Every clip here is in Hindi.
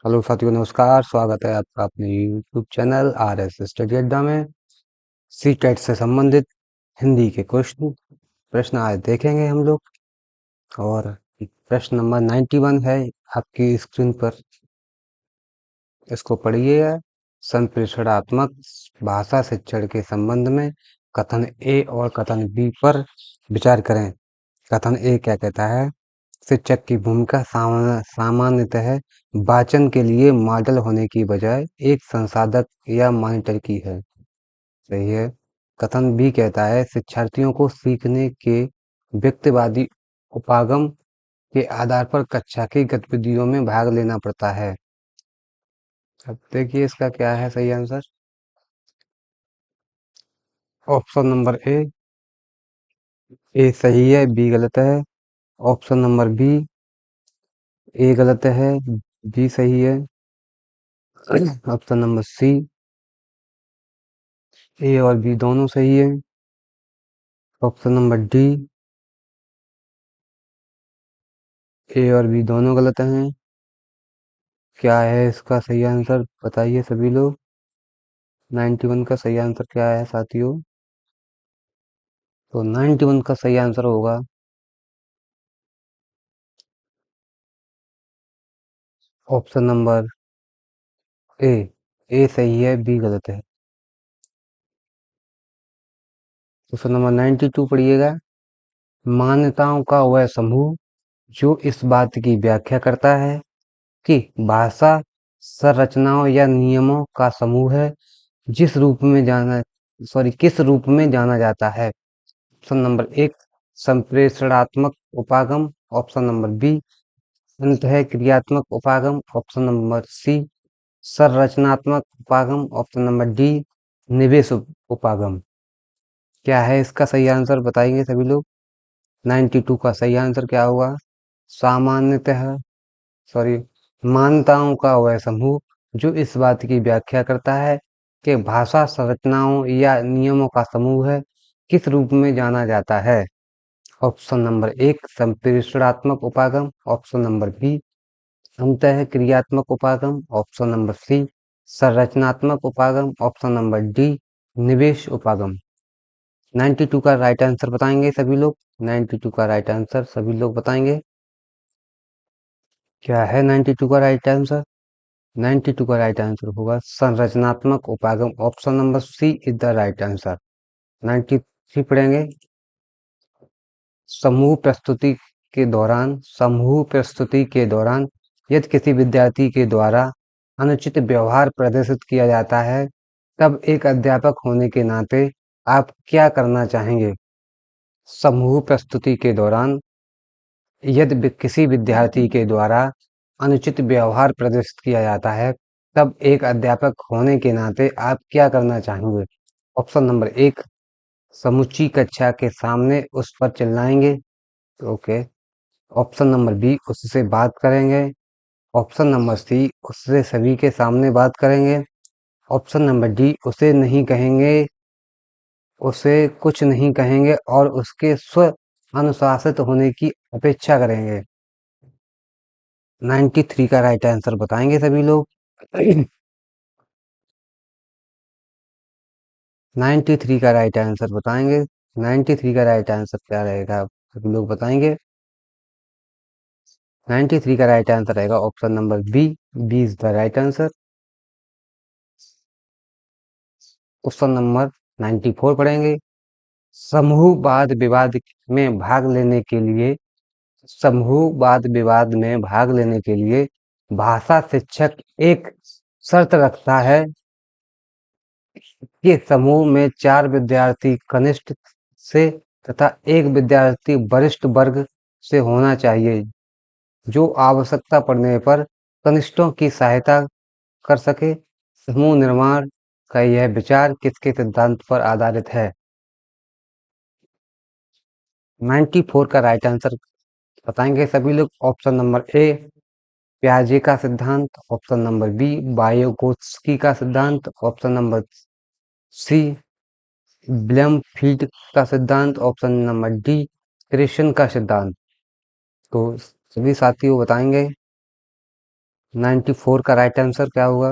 हेलो साथियों, नमस्कार। स्वागत है आपका अपने यूट्यूब चैनल RS स्टडी अड्डा में। सी टेट से संबंधित हिंदी के क्वेश्चन प्रश्न आज देखेंगे हम लोग। और प्रश्न नंबर 91 है आपकी स्क्रीन पर। इसको पढ़िए। संप्रेषणात्मक भाषा शिक्षण के संबंध में कथन ए और कथन बी पर विचार करें। कथन ए क्या कहता है? शिक्षक की भूमिका सामान्यतः वाचन के लिए मॉडल होने की बजाय एक संसाधक या मॉनिटर की है। सही है। कथन बी कहता है शिक्षार्थियों को सीखने के व्यक्तिवादी उपागम के आधार पर कक्षा की गतिविधियों में भाग लेना पड़ता है। अब देखिए इसका क्या है सही आंसर। ऑप्शन नंबर ए सही है, बी गलत है। ऑप्शन नंबर बी, ए गलत है, बी सही है। ऑप्शन नंबर सी, ए और बी दोनों सही है। ऑप्शन नंबर डी, ए और बी दोनों गलत हैं। क्या है इसका सही आंसर बताइए सभी लोग। 91 का सही आंसर क्या है साथियों? तो 91 का सही आंसर होगा ऑप्शन नंबर ए। ए सही है, बी गलत है। क्वेश्चन नंबर 92 पढ़िएगा। मान्यताओं का वह समूह जो इस बात की व्याख्या करता है कि भाषा संरचनाओं या नियमों का समूह है जिस रूप में जाना किस रूप में जाना जाता है। ऑप्शन नंबर एक, संप्रेषणात्मक उपागम। ऑप्शन नंबर बी, अंतः क्रियात्मक उपागम। ऑप्शन नंबर सी, संरचनात्मक उपागम। ऑप्शन नंबर डी, निवेश उपागम। क्या है इसका सही आंसर बताएंगे सभी लोग। 92 का सही आंसर क्या होगा? सामान्यतः सॉरी मान्यताओं का वह समूह जो इस बात की व्याख्या करता है कि भाषा संरचनाओं या नियमों का समूह है किस रूप में जाना जाता है। ऑप्शन नंबर एक, संप्रेषणात्मक उपागम। ऑप्शन नंबर बी, अंतः क्रियात्मक उपागम। ऑप्शन नंबर सी, संरचनात्मक उपागम। ऑप्शन नंबर डी, निवेश उपागम। 92 का राइट आंसर बताएंगे सभी लोग। 92 का राइट आंसर सभी लोग बताएंगे। क्या है 92 का राइट आंसर? 92 का राइट आंसर होगा संरचनात्मक उपागम। Option number C is the right answer. 93 पढ़ेंगे। समूह प्रस्तुति के दौरान यदि किसी विद्यार्थी के द्वारा अनुचित व्यवहार प्रदर्शित किया जाता है तब एक अध्यापक होने के नाते आप क्या करना चाहेंगे? समूह प्रस्तुति के दौरान यदि किसी विद्यार्थी के द्वारा अनुचित व्यवहार प्रदर्शित किया जाता है तब एक अध्यापक होने के नाते आप क्या करना चाहेंगे? ऑप्शन नंबर एक, समूची कक्षा के सामने उस पर चिल्लाएंगे। ओके। ऑप्शन नंबर बी, उससे बात करेंगे। ऑप्शन नंबर सी, उससे सभी के सामने बात करेंगे। ऑप्शन नंबर डी, उसे कुछ नहीं कहेंगे और उसके स्व अनुशासित होने की अपेक्षा करेंगे। 93 का राइट आंसर बताएंगे सभी लोग। 93 का राइट आंसर बताएंगे। 93 का राइट आंसर क्या रहेगा सभी लोग बताएंगे। 93 का राइट आंसर रहेगा option number B. B is the right answer. Question number 94 पढ़ेंगे। समूह वाद विवाद में भाग लेने के लिए समूह वाद विवाद में भाग लेने के लिए भाषा शिक्षक एक शर्त रखता है कि समूह में 4 विद्यार्थी कनिष्ठ से तथा एक विद्यार्थी वरिष्ठ वर्ग से होना चाहिए जो आवश्यकता पड़ने पर कनिष्ठों की सहायता कर सके। समूह निर्माण का यह विचार किसके सिद्धांत पर आधारित है? 94 का राइट आंसर बताएंगे सभी लोग। ऑप्शन नंबर ए, प्याजे का सिद्धांत। ऑप्शन नंबर बी, वायोगोत्स्की का सिद्धांत। ऑप्शन नंबर सी, ब्लमफील्ड का सिद्धांत। ऑप्शन नंबर डी, क्रिश्चियन का सिद्धांत। तो सभी साथियों बताएंगे। 94 का राइट आंसर क्या होगा?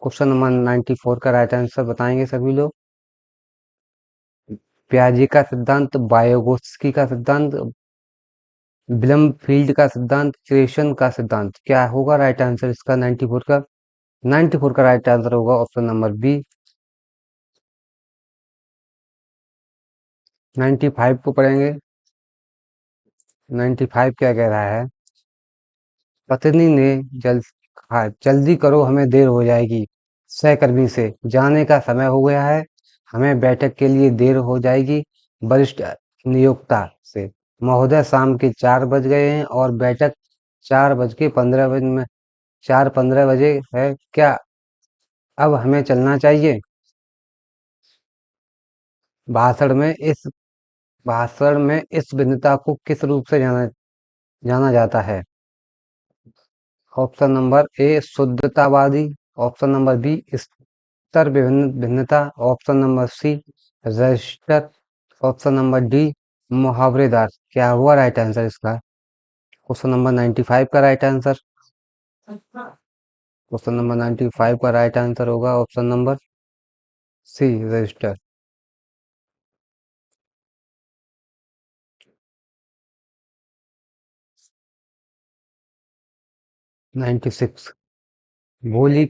क्वेश्चन नंबर 94 का राइट आंसर बताएंगे सभी लोग। पियाजे का सिद्धांत, वायगोत्स्की का सिद्धांत, ब्लमफील्ड का सिद्धांत, क्रेशन का सिद्धांत, क्या होगा राइट आंसर इसका 94 का? 94 का राइट आंसर होगा ऑप्शन नंबर बी। 95 को पढ़ेंगे। 95 क्या कह रहा है? पत्नी ने जल हाँ, जल्दी करो हमें देर हो जाएगी। सहकर्मी से, जाने का समय हो गया है, हमें बैठक के लिए देर हो जाएगी। वरिष्ठ नियोक्ता से, महोदय शाम के 4 बज गए हैं और बैठक 4:15 में 4:15 बजे है, क्या अब हमें चलना चाहिए? भाषण में इस भाषण में इस भिन्नता को किस रूप से जाना जाना जाता है? ऑप्शन नंबर ए शुद्धतावादी, ऑप्शन नंबर बी स्तर भिन्नता, option number C register, option number D मुहावरेदार, क्या हुआ राइट आंसर इसका? क्वेश्चन नंबर 95 का राइट आंसर, क्वेश्चन नंबर 95 का राइट आंसर होगा ऑप्शन नंबर सी रजिस्टर। 96। बोली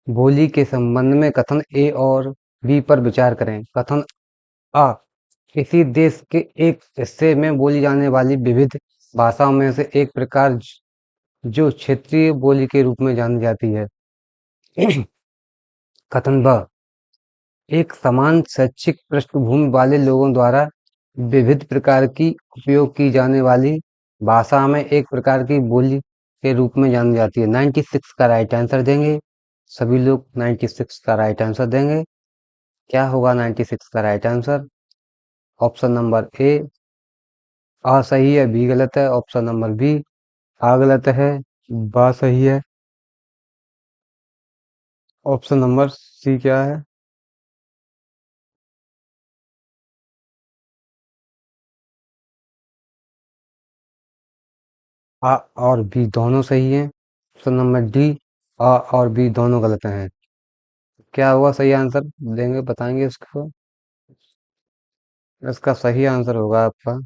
बोली के संबंध में कथन ए और बी पर विचार करें। कथन आ, किसी देश के एक हिस्से में बोली जाने वाली विविध भाषाओं में से एक प्रकार जो क्षेत्रीय बोली के रूप में जानी जाती है। कथन ब, एक समान शैक्षिक पृष्ठभूमि वाले लोगों द्वारा विविध प्रकार की उपयोग की जाने वाली भाषा में एक प्रकार की बोली के रूप में जानी जाती है। 96 का राइट आंसर देंगे सभी लोग। 96 का राइट आंसर देंगे। क्या होगा 96 का right answer? Option number A आ सही है, बी गलत है, ऑप्शन नंबर बी आ गलत है, बा सही है, ऑप्शन नंबर सी क्या है? आ और बी दोनों सही हैं। ऑप्शन नंबर डी आ और बी दोनों गलत हैं। क्या हुआ सही आंसर? देंगे, बताएंगे इसको। इसका सही आंसर होगा आपका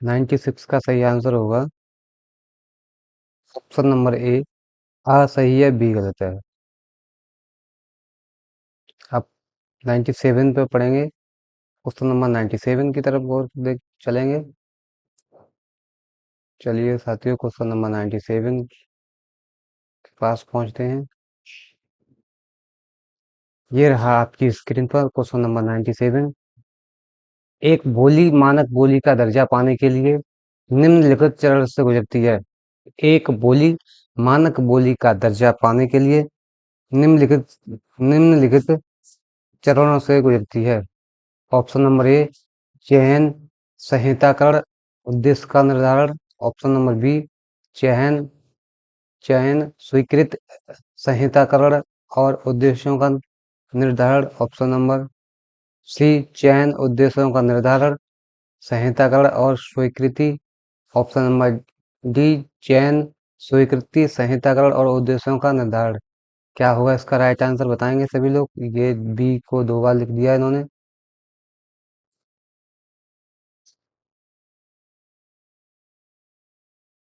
96 का सही आंसर होगा ऑप्शन नंबर ए आ सही है, बी गलत है। अब 97 पे पढ़ेंगे। क्वेश्चन नंबर 97 की तरफ और देख चलेंगे। चलिए साथियों, क्वेश्चन नंबर 97 के पास पहुंचते हैं। ये रहा आपकी स्क्रीन पर क्वेश्चन नंबर 97। एक बोली मानक बोली का दर्जा पाने के लिए निम्नलिखित चरण से गुजरती है। एक बोली मानक बोली का दर्जा पाने के लिए निम्नलिखित निम्नलिखित चरणों से गुजरती है। ऑप्शन नंबर ए चयन, संहिताकरण, उद्देश्य का निर्धारण, ऑप्शन नंबर बी चयन चयन स्वीकृत, संहिताकरण और उद्देश्यों का निर्धारण, ऑप्शन नंबर सी चयन उद्देश्यों का निर्धारण, संहिताकरण और स्वीकृति, ऑप्शन नंबर डी चयन स्वीकृति, संहिताकरण और उद्देश्यों का निर्धारण। क्या होगा इसका राइट आंसर? बताएंगे सभी लोग। ये बी को 2 बार लिख दिया इन्होंने।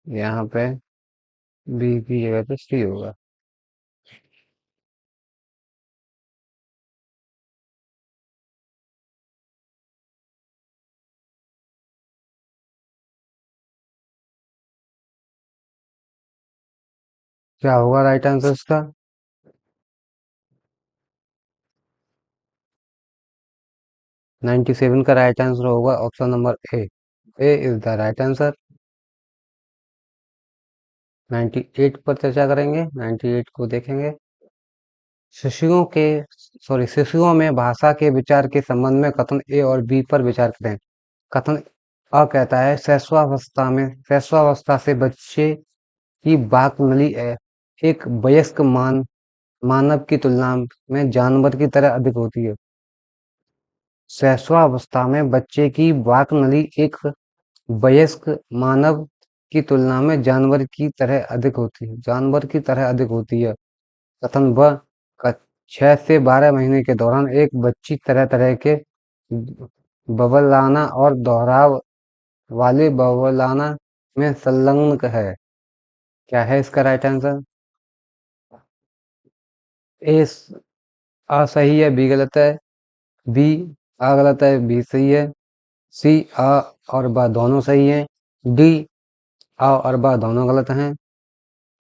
यहाँ पे बी की जगह पे सी होगा। क्या होगा राइट आंसर इसका? 97 का राइट आंसर होगा option number A. A is the right answer. 98 पर चर्चा करेंगे। 98 को देखेंगे। शिशुओं के शिशुओं में भाषा के विचार के संबंध में कथन ए और बी पर विचार करें। कथन अ कहता है शैशवावस्था से बच्चे की वाक नली एक वयस्क मान मानव की तुलना में जानवर की तरह अधिक होती है। शैशवावस्था में बच्चे की वाक नली एक वयस्क मानव की तुलना में जानवर की तरह अधिक होती है। कथन ब 6 से 12 महीने के दौरान एक बच्ची तरह तरह के बवलाना और दोहराव वाले बवलाना में संलग्न है। क्या है इसका राइट आंसर? ए आ सही है, बी गलत है। बी आ गलत है, बी सही है। सी आ और बा दोनों सही है। डी आ और बा दोनों गलत हैं।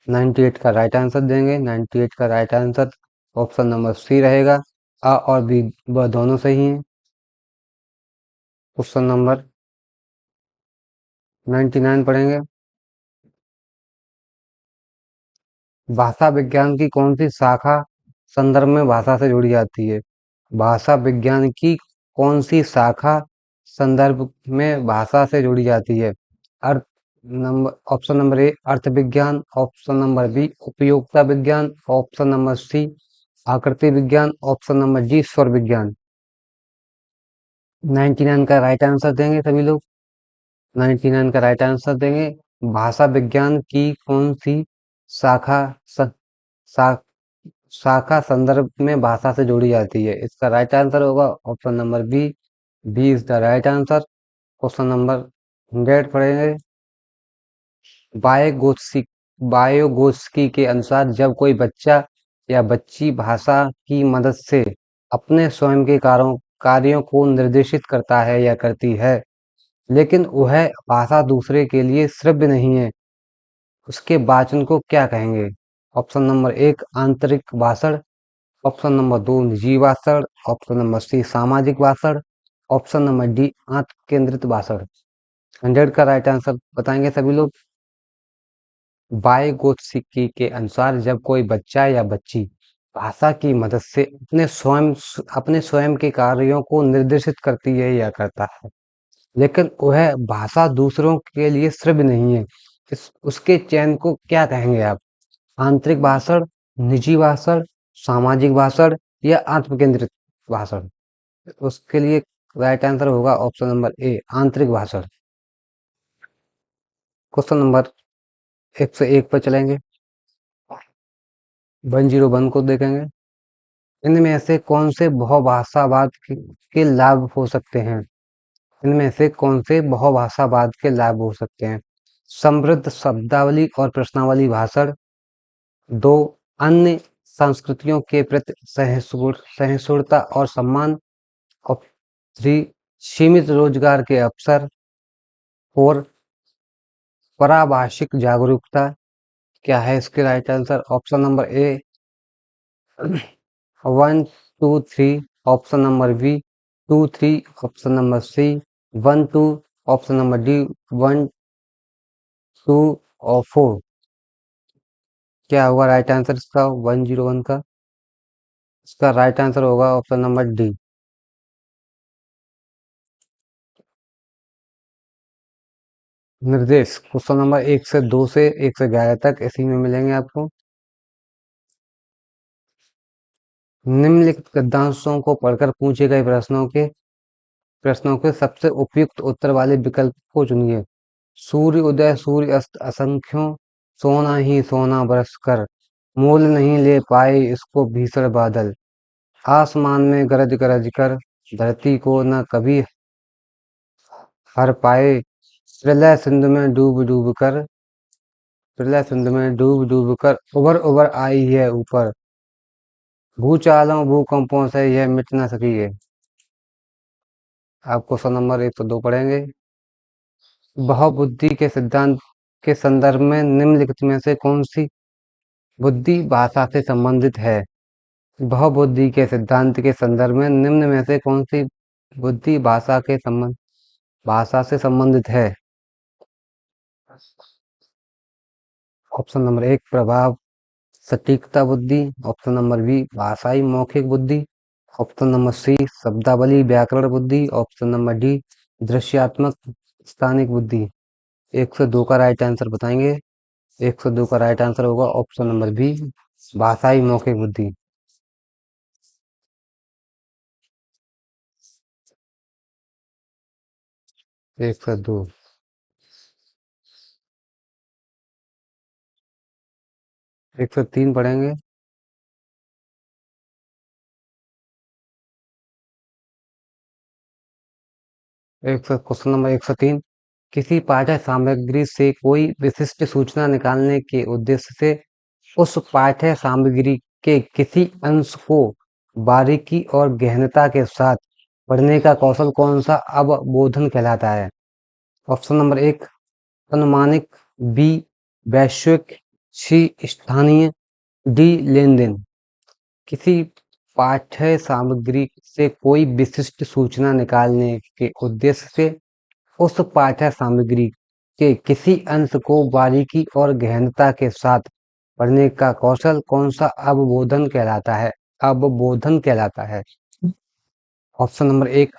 98 का राइट आंसर देंगे। 98 का right answer option number C रहेगा। आ और बी ब दोनों सही हैं। क्वेश्चन नंबर 99 पढ़ेंगे। भाषा विज्ञान की कौन सी शाखा संदर्भ में भाषा से जुड़ी जाती है? भाषा विज्ञान की कौन सी शाखा संदर्भ में भाषा से जुड़ी जाती है? अर्थ नंबर ऑप्शन नंबर ए अर्थ विज्ञान, ऑप्शन नंबर बी उपयोगिता विज्ञान, ऑप्शन नंबर सी आकृति विज्ञान, ऑप्शन नंबर डी स्वर विज्ञान। 99 का राइट आंसर देंगे सभी लोग। 99 का राइट आंसर देंगे। भाषा विज्ञान की कौन सी शाखा स, शा, शाखा संदर्भ में भाषा से जोड़ी जाती है? इसका राइट आंसर होगा option number B. B is the right answer. Question number 100 पढ़ेंगे। बायोगोत्स्की बायोगोत्स्की के अनुसार जब कोई बच्चा या बच्ची भाषा की मदद से अपने स्वयं के कार्यों को निर्देशित करता है या करती है, लेकिन वह भाषा दूसरे के लिए श्रव्य नहीं है, उसके वाचन को क्या कहेंगे? ऑप्शन नंबर एक आंतरिक भाषण, ऑप्शन नंबर दो निजी भाषण, ऑप्शन नंबर सी सामाजिक भाषण, ऑप्शन नंबर डी आत्म केंद्रित भाषण। 100 का राइट आंसर बताएंगे सभी लोग। वाइगोत्स्की के अनुसार जब कोई बच्चा या बच्ची भाषा की मदद से अपने स्वयं के कार्यों को निर्देशित करती है या करता है, लेकिन वह भाषा दूसरों के लिए श्रव्य नहीं है, उसके चयन को क्या कहेंगे आप? आंतरिक भाषण, निजी भाषण, सामाजिक भाषण या आत्म केंद्रित भाषण? उसके लिए राइट आंसर होगा ऑप्शन नंबर ए आंतरिक भाषण। क्वेश्चन नंबर 101 पर चलेंगे। 101 को देखेंगे। इनमें से कौन से बहुभाषावाद के लाभ हो सकते हैं? इनमें से कौन से बहुभाषावाद के लाभ हो सकते हैं? समृद्ध शब्दावली और प्रश्नावली भाषण। दो अन्य संस्कृतियों के प्रति सहिष्णुता और सम्मान। और थ्री सीमित रोजगार के अवसर। फोर पराभाषिक जागरूकता। क्या है इसके right answer? Option number A 1 2 3, option number B 2 3, option number C 1 2, option number D 1 2 और 4। क्या होगा राइट आंसर इसका 101 का? इसका राइट आंसर होगा ऑप्शन नंबर डी। निर्देश क्वेश्चन नंबर 1 से 2 से 1 से 11 तक इसी में मिलेंगे आपको। निम्नलिखित गद्यांशों को पढ़कर पूछे गए प्रश्नों के सबसे उपयुक्त उत्तर वाले विकल्प को चुनिए। सूर्य उदय सूर्य अस्त असंख्यों, सोना ही सोना बरस कर, मोल नहीं ले पाए इसको भीषण बादल, आसमान में गरज गरज कर, धरती को न कभी हर पाए, प्रलय सिंधु में डूब कर उबर उबर आई है ऊपर, भूचालों भूकंपों से यह मिट न सकी है। आप क्वेश्चन नंबर 102 पढ़ेंगे। बहुबुद्धि के सिद्धांत के संदर्भ में निम्नलिखित में से कौन सी बुद्धि भाषा से संबंधित है? बहुबुद्धि के सिद्धांत के संदर्भ में निम्न में से कौन सी बुद्धि भाषा से संबंधित है? ऑप्शन नंबर एक प्रभाव सटीकता बुद्धि, ऑप्शन नंबर बी भाषाई मौखिक बुद्धि, ऑप्शन नंबर सी शब्दावली व्याकरण बुद्धि, ऑप्शन नंबर डी दृश्यात्मक स्थानिक बुद्धि। 102 का राइट आंसर बताएंगे। 102 का राइट आंसर होगा ऑप्शन नंबर बी भाषाई मौखिक बुद्धि। 102। 103 पढ़ेंगे। Question number 103। किसी पाठ्य सामग्री से कोई विशिष्ट सूचना निकालने के उद्देश्य से उस पाठ्य सामग्री के किसी अंश को बारीकी और गहनता के साथ पढ़ने का कौशल कौन सा अवबोधन कहलाता है? ऑप्शन नंबर 1 अनुमानिक, बी वैश्विक, सी स्थानीय, डी लेन देन। किसी पाठ्य सामग्री से कोई विशिष्ट सूचना निकालने के उद्देश्य से उस पाठ्य सामग्री के किसी अंश को बारीकी और गहनता के साथ पढ़ने का कौशल कौन सा अवबोधन कहलाता है? अवबोधन कहलाता है। ऑप्शन नंबर 1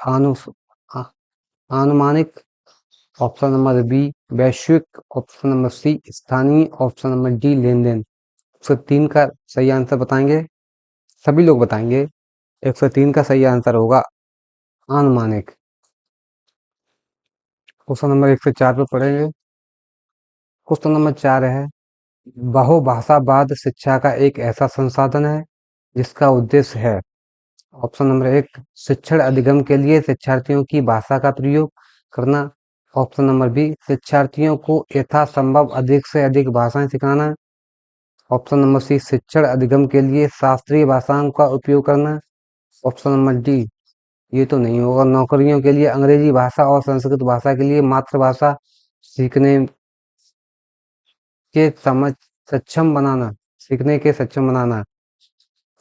अनुमानिक, ऑप्शन नंबर बी वैश्विक, ऑप्शन नंबर सी स्थानीय, ऑप्शन नंबर डी लेन देन। 103 का सही आंसर बताएंगे? सभी लोग बताएंगे। 103 का सही आंसर होगा अनुमानिक। क्वेश्चन नंबर 104 पे पढ़ेंगे। क्वेश्चन नंबर 4 है, बहुभाषावाद शिक्षा का एक ऐसा संसाधन है जिसका उद्देश्य है। ऑप्शन नंबर 1 शिक्षण अधिगम के लिए शिक्षार्थियों की भाषा का प्रयोग करना। ऑप्शन नंबर बी शिक्षार्थियों को यथासंभव अधिक से अधिक भाषाएं सिखाना। ऑप्शन नंबर सी शिक्षण अधिगम के लिए शास्त्रीय भाषाओं का उपयोग करना। ऑप्शन नंबर डी ये तो नहीं होगा, नौकरियों के लिए अंग्रेजी भाषा और संस्कृत भाषा के लिए मातृभाषा सीखने के समझ सक्षम बनाना, सीखने के सक्षम बनाना।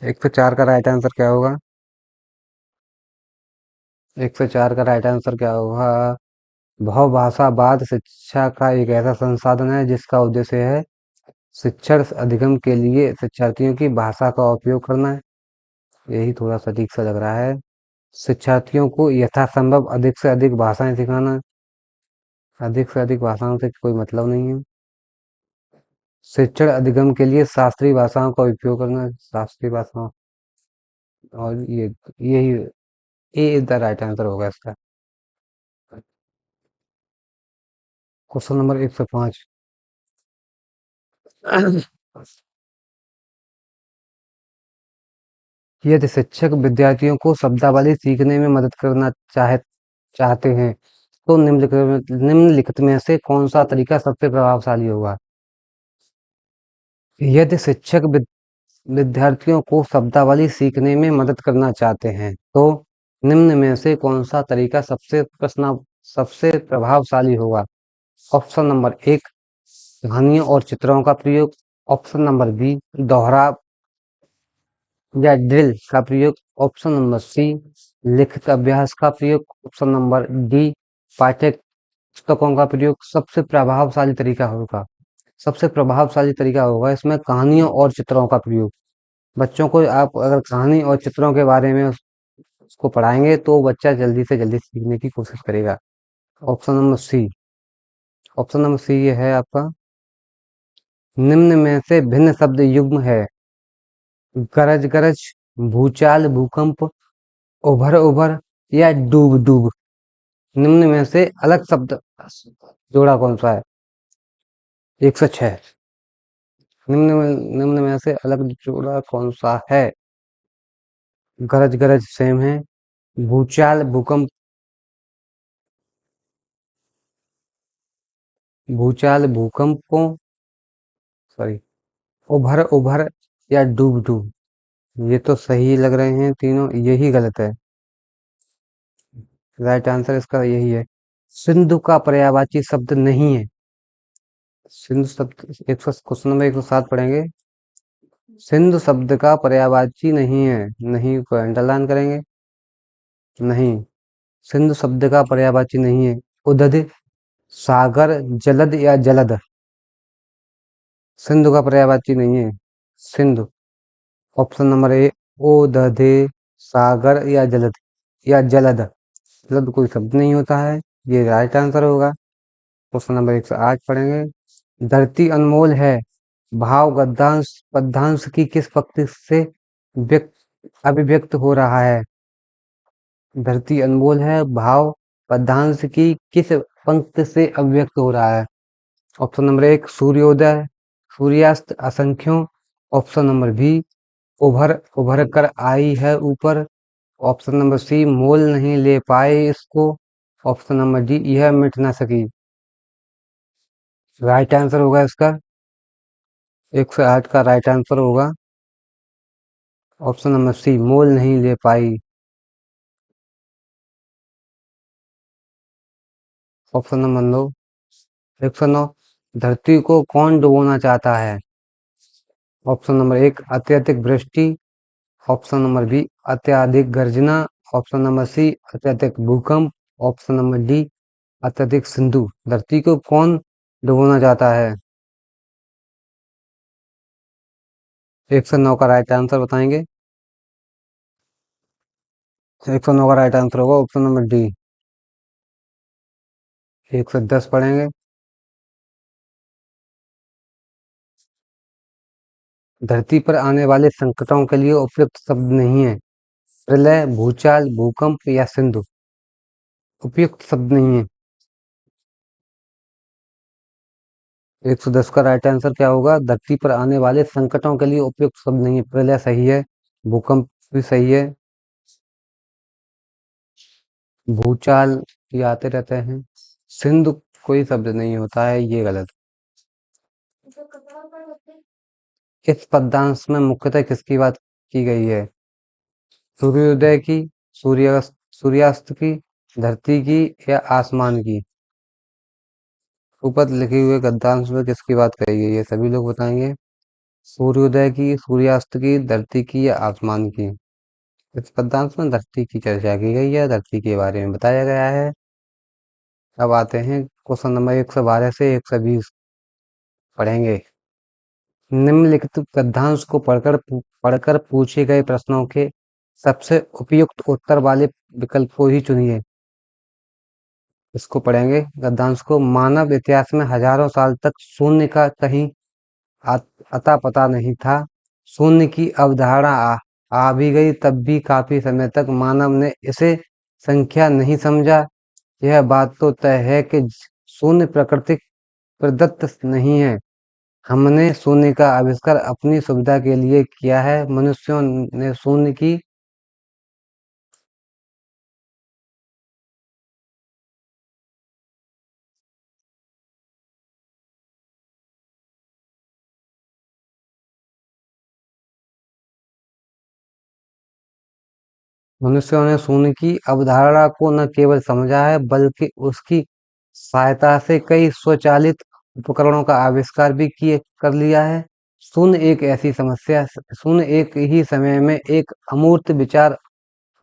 104 का राइट आंसर क्या होगा? 104 का राइट आंसर क्या होगा? बहुभाषावाद शिक्षा का एक ऐसा संसाधन है जिसका उद्देश्य है शिक्षण अधिगम के लिए शिक्षार्थियों की भाषा का उपयोग करना है। यही थोड़ा सटीक सा लग रहा है। शिक्षार्थियों को यथासंभव अधिक से अधिक भाषाएं सिखाना। अधिक से अधिक भाषाओं से कोई मतलब नहीं है। शिक्षण अधिगम के लिए शास्त्रीय भाषाओं का उपयोग करना, शास्त्रीय भाषाओं। और यही ए इज द राइट आंसर होगा इसका। Question number 105। यदि शिक्षक विद्यार्थियों को शब्दावली सीखने में मदद करना चाहते हैं तो निम्नलिखित में से कौन सा तरीका सबसे प्रभावशाली होगा? यदि शिक्षक विद्यार्थियों को शब्दावली सीखने में मदद करना चाहते हैं तो निम्न में से कौन सा तरीका सबसे प्रभावशाली होगा? ऑप्शन नंबर 1 कहानियों और चित्रों का प्रयोग। ऑप्शन नंबर बी दोहराव या ड्रिल का प्रयोग। ऑप्शन नंबर सी लिखित अभ्यास का प्रयोग। ऑप्शन नंबर डी पाठ्य पुस्तकों का प्रयोग। सबसे प्रभावशाली तरीका होगा इसमें कहानियों और चित्रों का प्रयोग। बच्चों को आप अगर कहानी और चित्रों के बारे में उसको पढ़ाएंगे तो बच्चा जल्दी से जल्दी सीखने की कोशिश करेगा। Option number C. Option number C ये है आपका। निम्न में से भिन्न शब्द युग्म है। गरज गरज, भूचाल भूकंप, उभर उभर या डूब डूब। निम्न में से अलग शब्द जोड़ा कौन सा है? 106। निम्न में से अलग जोड़ा कौन सा है? गरज गरज सेम है। भूचाल भूकंप, भूचाल भूकंपों, सॉरी, उभर उभर या डूब डूब। ये तो सही लग रहे हैं तीनों, यही गलत है। राइट आंसर इसका यही है। सिंधु का पर्यायवाची शब्द नहीं है। सिंधु शब्द 100 क्वेश्चन नंबर 107 पढ़ेंगे। सिंधु शब्द का पर्यायवाची नहीं है। नहीं को अंडरलाइन करेंगे। नहीं, सिंधु शब्द का पर्यायवाची नहीं है। उदध, सागर, जलद या जलद। सिंधु का पर्यायवाची नहीं है सिंधु। ऑप्शन नंबर ए ओदधे, सागर या जलद या जलद। जलद कोई शब्द नहीं होता है। ये राइट आंसर होगा। क्वेश्चन नंबर 108 पढ़ेंगे। धरती अनमोल है भाव गद्यांश पद्यांश की किस पंक्ति से व्यक्त अभिव्यक्त हो रहा है? धरती अनमोल है, भाव पद्यांश की किस पंक्ति से अभिव्यक्त हो रहा है? ऑप्शन नंबर एक सूर्योदय, सूर्यास्त, असंख्यों। ऑप्शन नंबर बी उभर उभर कर आई है ऊपर। ऑप्शन नंबर सी मोल नहीं ले पाए इसको। ऑप्शन नंबर डी यह मिट ना सकी। राइट आंसर होगा इसका 108 का राइट आंसर होगा ऑप्शन नंबर सी मोल नहीं ले पाई। ऑप्शन नंबर 9 109 धरती को कौन डुबोना चाहता है? ऑप्शन नंबर एक अत्यधिक वृष्टि। ऑप्शन नंबर बी अत्यधिक गर्जना। ऑप्शन नंबर सी अत्यधिक भूकंप। ऑप्शन नंबर डी अत्यधिक सिंधु। धरती को कौन डुबोना चाहता है? 109 का राइट आंसर बताएंगे। 109 का राइट आंसर होगा ऑप्शन नंबर डी 110 पढ़ेंगे। धरती पर आने वाले संकटों के लिए उपयुक्त शब्द नहीं है। प्रलय, भूचाल, भूकंप या सिंधु। उपयुक्त शब्द नहीं है। 110 का राइट आंसर क्या होगा? धरती पर आने वाले संकटों के लिए उपयुक्त शब्द नहीं है। प्रलय सही है, भूकंप भी सही है, भूचाल ये आते रहते हैं, सिंधु कोई शब्द नहीं होता है, ये गलत। इस पद्यांश में मुख्यतः किसकी बात की गई है? सूर्योदय की, सूर्यास्त सूर्यास्त की, धरती की या आसमान की? ऊपर लिखे हुए गद्यांश में किसकी बात कही गई है? सभी लोग बताएंगे। सूर्योदय की, सूर्यास्त की, धरती की या आसमान की? इस पद्यांश में धरती की चर्चा की गई है, धरती के बारे में बताया गया है। अब आते हैं क्वेश्चन नंबर 112 से 120 पढ़ेंगे। निम्नलिखित गद्यांश को पढ़कर पूछे गए प्रश्नों के सबसे उपयुक्त उत्तर वाले विकल्प को ही चुनिए। इसको पढ़ेंगे गद्यांश को। मानव इतिहास में हजारों साल तक शून्य का कहीं अता पता नहीं था। शून्य की अवधारणा आ भी गई तब भी काफी समय तक मानव ने इसे संख्या नहीं समझा। यह बात तो तय है कि शून्य प्राकृतिक प्रदत्त नहीं है। हमने शून्य का आविष्कार अपनी सुविधा के लिए किया है। मनुष्यों ने शून्य की मनुष्यों ने शून्य की अवधारणा को न केवल समझा है बल्कि उसकी सहायता से कई स्वचालित उपकरणों का आविष्कार भी किए कर लिया है। शून्य एक ही समय में एक अमूर्त विचार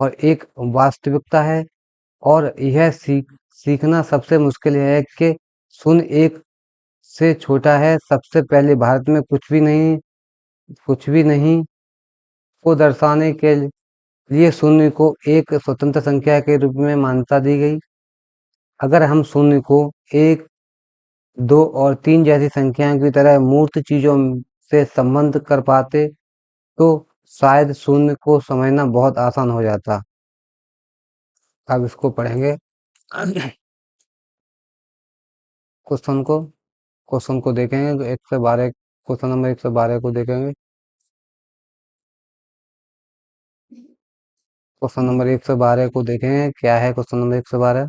और एक वास्तविकता है। और यह सीखना सबसे मुश्किल है कि शून्य एक से छोटा है। सबसे पहले भारत में कुछ भी नहीं को दर्शाने के लिए शून्य को एक स्वतंत्र संख्या के रूप में मान्यता दी गई। अगर हम शून्य को एक, दो और तीन जैसी संख्याओं की तरह मूर्त चीजों से संबंध कर पाते तो शायद शून्य को समझना बहुत आसान हो जाता। अब इसको पढ़ेंगे क्वेश्चन को क्वेश्चन को देखेंगे तो 112 क्वेश्चन नंबर 112 को देखेंगे। क्वेश्चन नंबर 112 को देखेंगे क्या है क्वेश्चन नंबर 112।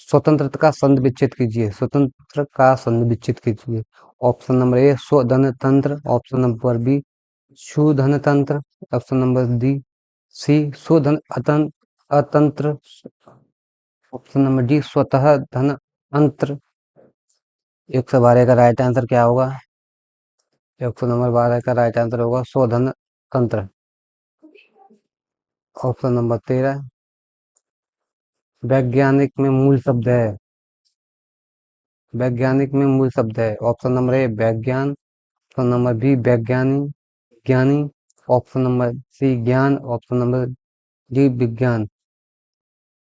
स्वतंत्रता का संघ विच्छेद कीजिए। स्वतंत्र का संघ विच्छेद कीजिए। ऑप्शन नंबर ए स्वधन तंत्र। ऑप्शन नंबर बी सुधन तंत्र। ऑप्शन नंबर डी सी स्वधन अतंत्र। ऑप्शन नंबर डी स्वतः धन अंत्र। 112 का राइट आंसर क्या होगा? 112 का राइट आंसर होगा स्वधन तंत्र। ऑप्शन नंबर 13 वैज्ञानिक में मूल शब्द है। वैज्ञानिक में मूल शब्द है। ऑप्शन नंबर ए वैज्ञान। ऑप्शन नंबर बी वैज्ञानी ज्ञानी। ऑप्शन नंबर सी ज्ञान। ऑप्शन नंबर डी विज्ञान।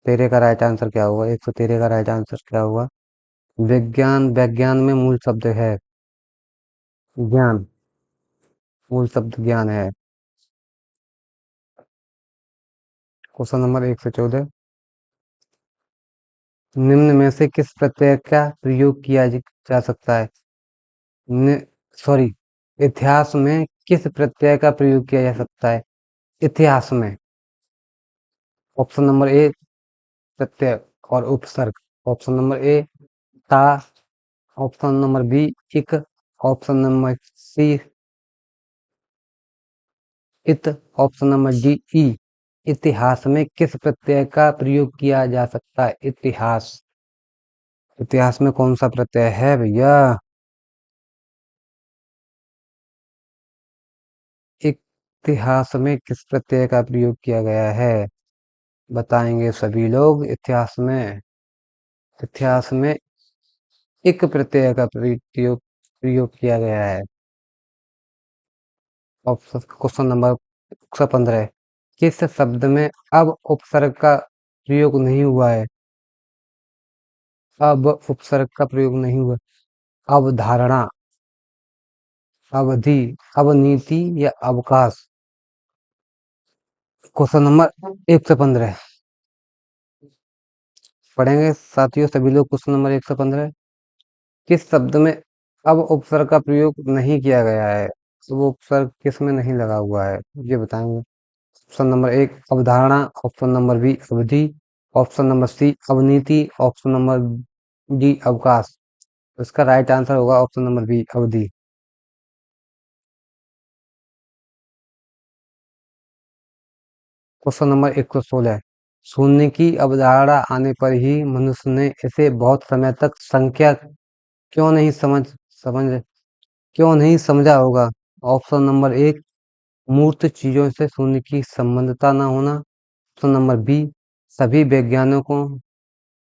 13 का राइट आंसर क्या होगा? 113 का राइट आंसर क्या होगा? विज्ञान। वैज्ञान में मूल शब्द है। ज्ञान, मूल शब्द ज्ञान है। क्वेश्चन नंबर 1 से 14। निम्न में से किस प्रत्यय का प्रयोग किया जा सकता है? सॉरी, इतिहास में किस प्रत्यय का प्रयोग किया जा सकता है? इतिहास में। ऑप्शन नंबर ए प्रत्यय और उपसर्ग। ऑप्शन नंबर ए ता। ऑप्शन नंबर बी इक। ऑप्शन नंबर सी इत। Option number D E. इतिहास में किस प्रत्यय का प्रयोग किया जा सकता है? इतिहास। इतिहास में कौन सा प्रत्यय है भैया? इतिहास में किस प्रत्यय का प्रयोग किया गया है? बताएंगे सभी लोग। इतिहास में इक प्रत्यय का प्रयोग प्रयोग किया गया है। Option question number 115। किस शब्द में अब उपसर्ग का प्रयोग नहीं हुआ है? अब उपसर्ग का प्रयोग नहीं हुआ। अवधारणा, अवधि, अवनीति या अवकाश। क्वेश्चन नंबर 115 पढ़ेंगे साथियों सभी लोग। Question number 115। किस शब्द में अब उपसर्ग का प्रयोग नहीं किया गया है? तो वो उपसर्ग किस में नहीं लगा हुआ है, ये बताएंगे। ऑप्शन नंबर 1 अवधारणा। ऑप्शन नंबर बी अवधि। ऑप्शन नंबर सी अवनीति। ऑप्शन नंबर डी अवकाश। इसका राइट आंसर होगा ऑप्शन नंबर बी अवधि। Question number 116। शून्य की अवधारणा आने पर ही मनुष्य ने इसे बहुत समय तक संख्या क्यों नहीं समझ क्यों नहीं समझा होगा? ऑप्शन नंबर 1 मूर्त चीजों से शून्य की संबंधता न होना। ऑप्शन नंबर बी सभी वैज्ञानिकों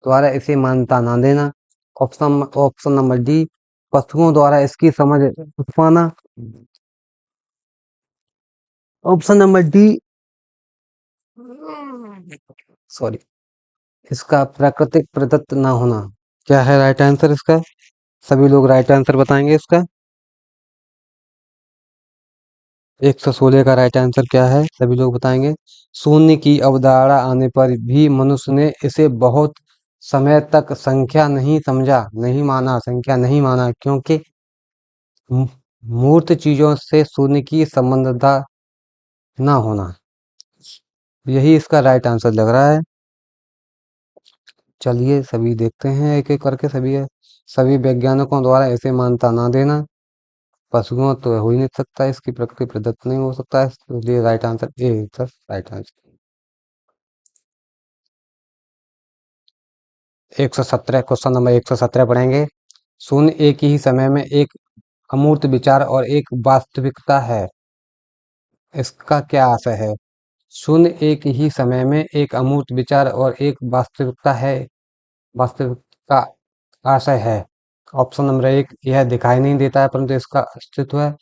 द्वारा इसे मान्यता न देना। ऑप्शन ऑप्शन नंबर डी पशुओं द्वारा इसकी समझ पाना। ऑप्शन नंबर डी सॉरी इसका प्राकृतिक प्रदत्त ना होना। क्या है राइट आंसर इसका? सभी लोग राइट आंसर बताएंगे इसका। 116 का राइट आंसर क्या है सभी लोग बताएंगे। शून्य की अवधारणा आने पर भी मनुष्य ने इसे बहुत समय तक संख्या नहीं समझा, नहीं माना, संख्या नहीं माना, क्योंकि मू- मूर्त चीजों से शून्य की संबंधता ना होना, यही इसका राइट आंसर लग रहा है। चलिए सभी देखते हैं एक एक करके। सभी वैज्ञानिकों द्वारा इसे मान्यता ना देना। पशुओं तो हो ही नहीं सकता, इसकी प्रकृति प्रदत्त नहीं हो सकता है, इसलिए right answer A is the right answer. 117 question number 117 पढ़ेंगे। शून्य एक ही समय में एक अमूर्त विचार और एक वास्तविकता है, इसका क्या आशय है? शून्य एक ही समय में एक अमूर्त विचार और एक वास्तविकता है, वास्तविकता आशय है। ऑप्शन नंबर 1 यह दिखाई नहीं देता है परंतु इसका अस्तित्व है।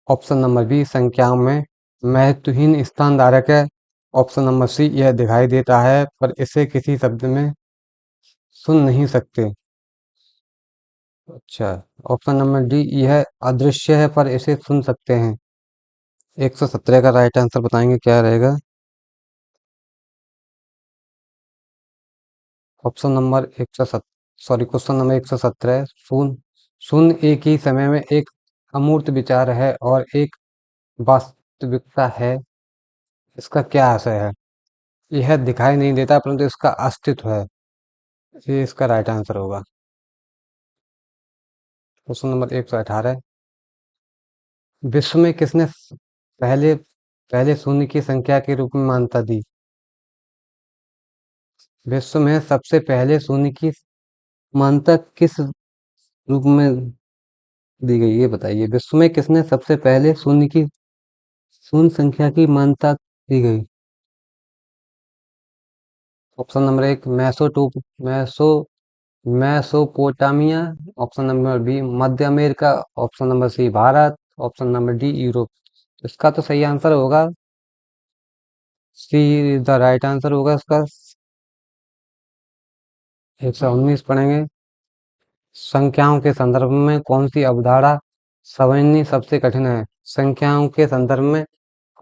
ऑप्शन नंबर बी संख्याओं में महत्वहीन स्थान धारक है। ऑप्शन नंबर सी यह दिखाई देता है पर इसे किसी शब्द में सुन नहीं सकते। अच्छा। ऑप्शन नंबर डी यह अदृश्य है पर इसे सुन सकते हैं। 117 का राइट आंसर बताएंगे क्या रहेगा? Option number 117 sorry question number 117 शून्य शून्य एक ही समय में एक अमूर्त विचार है और एक वास्तविकता है, इसका क्या आशय है? यह दिखाई नहीं देता परंतु इसका अस्तित्व है, ये इसका राइट आंसर होगा। Question number 118। विश्व में किसने पहले पहले शून्य की संख्या के रूप में मान्यता दी? विश्व में सबसे पहले शून्य की मान्यता किस रूप में दी गई, ये बताइए। विश्व में किसने सबसे पहले शून्य संख्या की मान्यता दी गई? Option number 1 Meso Mesopotamia. Option number B मध्य America. Option number C Bharat. Option number D Europe. इसका तो सही आंसर होगा सी, द राइट आंसर होगा इसका। 119 पढ़ेंगे। संख्याओं के संदर्भ में कौन सी अवधारणा समझनी सबसे कठिन है। संख्याओं के संदर्भ में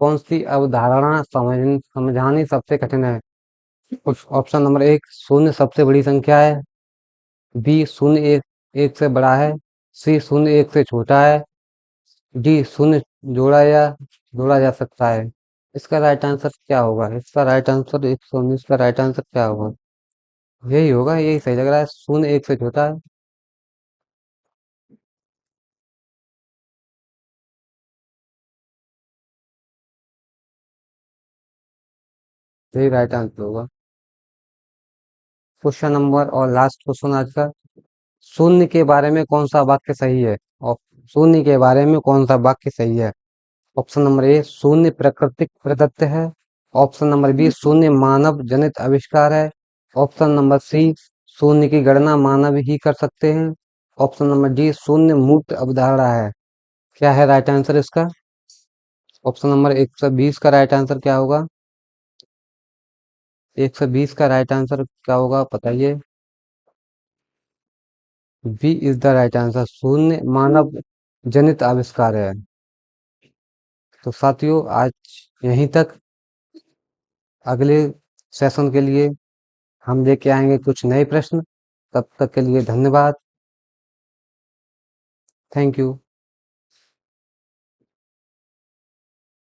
कौन सी अवधारणा समझानी सबसे कठिन है? कुछ ऑप्शन नंबर एक, शून्य सबसे बड़ी संख्या है। बी, शून्य एक एक से बड़ा है। सी, शून्य एक से छोटा है। डी, शून्य जोड़ा जा सकता है। इसका राइट आंसर क्या होगा? इसका राइट आंसर 119 का राइट आंसर क्या होगा? यही होगा, यही सही लग रहा है, शून्य एक से छोटा है। यही राइट आंसर होगा। क्वेश्चन नंबर और लास्ट क्वेश्चन आज का। शून्य के बारे में कौन सा वाक्य सही है? और शून्य के बारे में कौन सा वाक्य सही है? ऑप्शन नंबर ए, शून्य प्राकृतिक प्रदत्त है। ऑप्शन नंबर बी, शून्य मानव जनित आविष्कार है। ऑप्शन नंबर सी, शून्य की गणना मानव ही कर सकते हैं। ऑप्शन नंबर डी, शून्य मुक्त अवधारणा है। क्या है राइट आंसर इसका? ऑप्शन नंबर 120 का राइट आंसर क्या होगा? 120 का राइट आंसर क्या होगा बताइए? B is the right answer, शून्य मानव जनित आविष्कार है। तो साथियों, आज यहीं तक। अगले सेशन के लिए हम लेके आएंगे कुछ नए प्रश्न। तब तक के लिए धन्यवाद। Thank you.